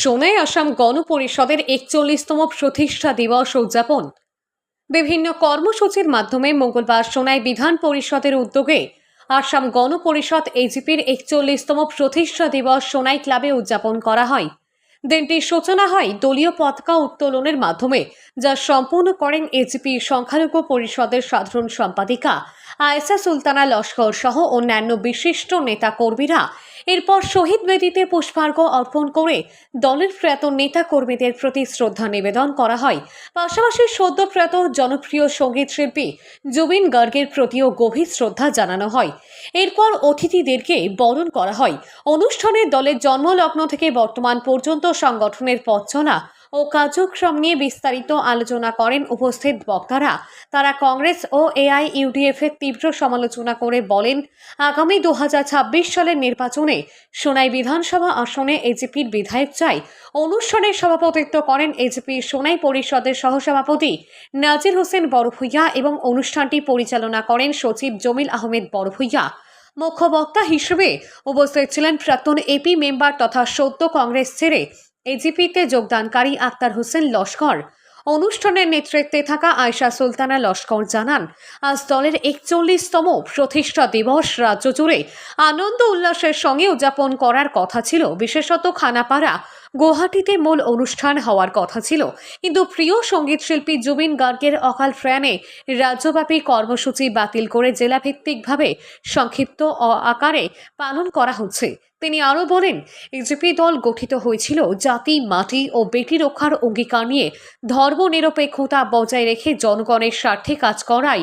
সোনাই আসাম গণপরিষদের ৪১তম প্রতিষ্ঠা দিবস উদযাপন। বিভিন্ন কর্মসূচির মাধ্যমে মঙ্গলবার সোনাই বিধান পরিষদের উদ্যোগে আসাম গণপরিষদ এজিপির ৪১তম প্রতিষ্ঠা দিবস সোনাই ক্লাবে উদযাপন করা হয়। দিনটির সূচনা হয় দলীয় পতাকা উত্তোলনের মাধ্যমে, যা সম্পূর্ণ করেন এজিপি সংখ্যালঘু পরিষদের সাধারণ সম্পাদিকা আয়েশা সুলতানা লস্কর সহ অন্যান্য বিশিষ্ট নেতা কর্মীরা। এরপর শহীদ বেদিতে পুষ্পার্ঘ্য অর্পণ করে দলের প্রয়াত নেতা কর্মীদের প্রতি শ্রদ্ধা নিবেদন করা হয়। পাশাপাশি সদ্য প্রয়াত জনপ্রিয় সঙ্গীত শিল্পী জুবিন গার্গের প্রতিও গভীর শ্রদ্ধা জানানো হয়। এরপর অতিথিদেরকে বরণ করা হয়। অনুষ্ঠানে দলের জন্মলগ্ন থেকে বর্তমান পর্যন্ত সংগঠনের পথ চলা ও কার্যক্রম নিয়ে বিস্তারিত আলোচনা করেন উপস্থিত বক্তারা। তারা কংগ্রেস ও এআইইউডিএফ এর তীব্র সমালোচনা করে বলেন, আগামী 2026 সালের নির্বাচনে সোনাই বিধানসভা আসনে এজিপির বিধায়ক চাই। অনুষ্ঠানে সভাপতিত্ব করেন এজিপি সোনাই পরিষদের সহসভাপতি নাজির হোসেন বড়ভূইয়া এবং অনুষ্ঠানটি পরিচালনা করেন সচিব জমিল আহমেদ বড়ভূইয়া। মুখ্য বক্তা হিসেবে উপস্থিত ছিলেন প্রাক্তন এপি মেম্বার তথা সদ্য কংগ্রেস ছেড়ে এজিপিতে যোগদানকারী আক্তার হোসেন লস্কর। অনুষ্ঠানের নেতৃত্বে থাকা আয়েশা সুলতানা লস্কর জানান, আজ দলের ৪১তম প্রতিষ্ঠা দিবস রাজ্য জুড়ে আনন্দ উল্লাসের সঙ্গে উদযাপন করার কথা ছিল। বিশেষত খানাপাড়া গুয়াহাটিতে মূল অনুষ্ঠান হওয়ার কথা ছিল, কিন্তু প্রিয় সঙ্গীত শিল্পী জুবিন গার্গের অকাল প্রয়াণে রাজ্যব্যাপী কর্মসূচি বাতিল করে জেলাভিত্তিকভাবে সংক্ষিপ্ত আকারে পালন করা হচ্ছে। তিনি আরও বলেন, এজিপি দল গঠিত হয়েছিল জাতি, মাটি ও বেটি রক্ষার অঙ্গীকার নিয়ে। ধর্মনিরপেক্ষতা বজায় রেখে জনগণের স্বার্থে কাজ করাই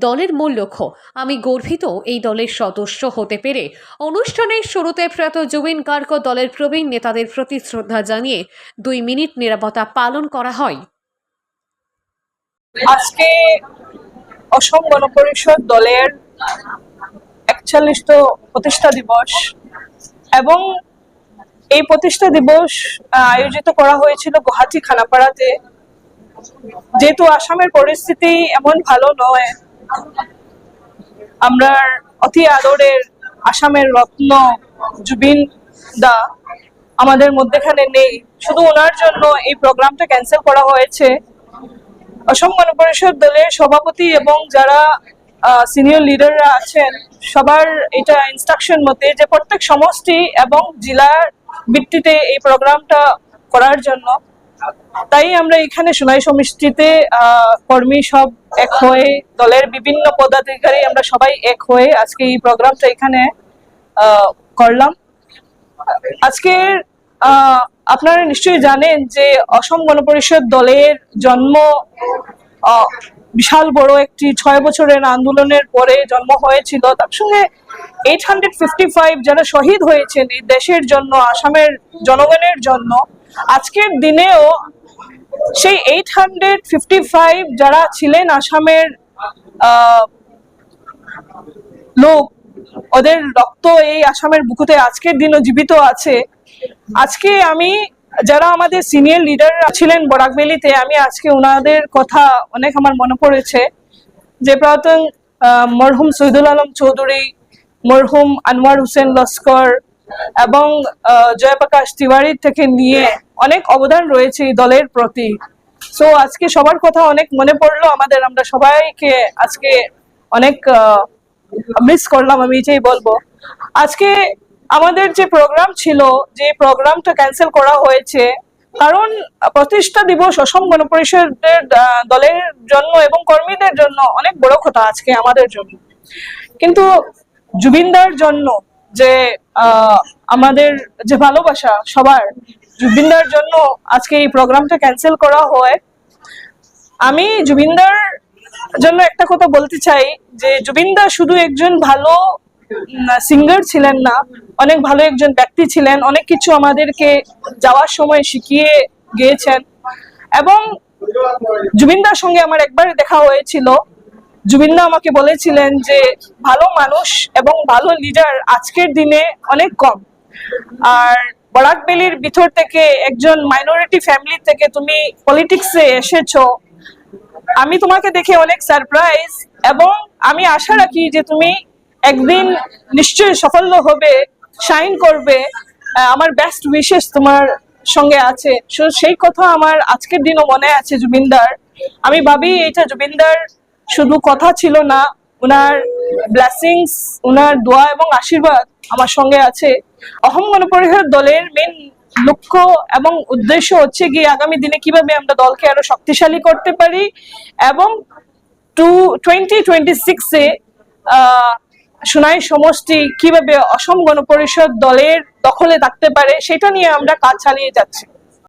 দলের মূল লক্ষ্য। আমি গর্বিত এই দলের সদস্য হতে পেরে। অনুষ্ঠানের শুরুতে প্রয়াত জুবিন গার্গ দলের প্রবীণ নেতাদের প্রতি শ্রদ্ধা জানিয়ে 2 মিনিট নীরবতা পালন করা হয়। আজকে অসম গণপরিষদ দলের 41তম প্রতিষ্ঠা দিবস এবং এই প্রতিষ্ঠা দিবস আয়োজিত করা হয়েছিল গুয়াহাটি খানাপাড়াতে। যেহেতু আসামের পরিস্থিতি এমন ভালো নয়, আমরা অতি আদরের আসামের রত্ন জুবিন দা আমাদের মধ্যেখানে নেই, শুধু ওনার জন্য এই প্রোগ্রামটা ক্যান্সেল করা হয়েছে। অসম গণপরিষদ দলের সভাপতি এবং যারা সিনিয়র লিডাররা আছেন সবার এটা ইনস্ট্রাকশন মতে যে প্রত্যেক সমষ্টি এবং জেলার ভিত্তিতে এই প্রোগ্রামটা করার জন্য। তাই আমরা এখানে সোনাই সমষ্টিতে কর্মী সব এক হয়ে, দলের বিভিন্ন পদাধিকারী আমরা সবাই এক হয়ে আজকে এই প্রোগ্রামটা এখানে করলাম। আজকে আপনারা নিশ্চয়ই জানেন যে অসম গণপরিষদ দলের জন্ম বিশাল বড় একটি 6 বছরের আন্দোলনের পরে জন্ম হয়েছিল। তার সঙ্গে 855 যারা শহীদ হয়েছেন এই দেশের জন্য, আসামের জনগণের জন্য। আজকের দিনেও সেই 855 যারা ছিলেন আসামের লোক, ওদের রক্ত এই আসামের বুকুতে আজকের দিনও জীবিত আছে। আজকে আমি যারা আমাদের সিনিয়র লিডার ছিলেন বরাকভ্যালিতে, আমি আজকে ওনাদের কথা অনেক আমার মনে পড়েছে। যে প্রাক্তন মরহুম শহীদুল আলম চৌধুরী, মরহুম আনোয়ার হোসেন লস্কর এবং জয়প্রকাশ তিওয়ারি থেকে নিয়ে অনেক অবদান রয়েছে এই দলের প্রতি। সো আজকে সবার কথা অনেক মনে পড়লো আমাদের। আমরা সবাইকে আজকে অনেক মিস করলাম, আমি এটাই বলবো। আজকে আমাদের যে প্রোগ্রাম ছিল, যে প্রোগ্রামটা ক্যান্সেল করা হয়েছে কারণ প্রতিষ্ঠা দিবস অসম গণপরিষদের দলের জন্য এবং কর্মীদের জন্য অনেক বড় কথা আজকে আমাদের জন্য। কিন্তু জুবিনদার জন্য যে আমাদের যে ভালোবাসা সবার, জুবিনদার জন্য আজকে এই প্রোগ্রামটা ক্যান্সেল করা হয়। আমি জুবিনদার জন্য একটা কথা বলতে চাই যে জুবিনদা শুধু একজন ভালো সিঙ্গার ছিলেন না, অনেক ভালো একজন ব্যক্তি ছিলেন। অনেক কিছু আমাদেরকে যাওয়ার সময় শিখিয়ে গিয়েছেন এবং জুবিনদার সঙ্গে আমার একবার দেখা হয়েছিল। জুবিনদা আমাকে বলেছিলেন যে ভালো মানুষ এবং ভালো লিডার আজকের দিনে অনেক কম। আর বরাকভ্যালির ভিতর থেকে একজন মাইনরিটি ফ্যামিলি থেকে তুমি পলিটিক্সে এসেছো, আমি তোমাকে দেখে অনেক সারপ্রাইজ এবং আমি আশা রাখি যে তুমি একদিন নিশ্চয়ই সাফল্য হবে, শাইন করবে। আমার বেস্ট উইশেস তোমার সঙ্গে আছে। সেই কথা আমার আজকের দিনও মনে আছে জুবিনদার। আমি ভাবি এটা জুবিনদার শুধু কথা ছিল না, উনার ব্লেসিংস, উনার দোয়া এবং আশীর্বাদ আমার সঙ্গে আছে। অহম গণপরিষদ দলের মেন লক্ষ্য এবং উদ্দেশ্য হচ্ছে গিয়ে আগামী দিনে কিভাবে আমরা দলকে আরো শক্তিশালী করতে পারি এবং 2026-এ সোনাই সমষ্টি কিভাবে অসম গণপরিষদ দলের দখলে থাকতে পারে সেটা নিয়ে আমরা কাজ চালিয়ে যাচ্ছি।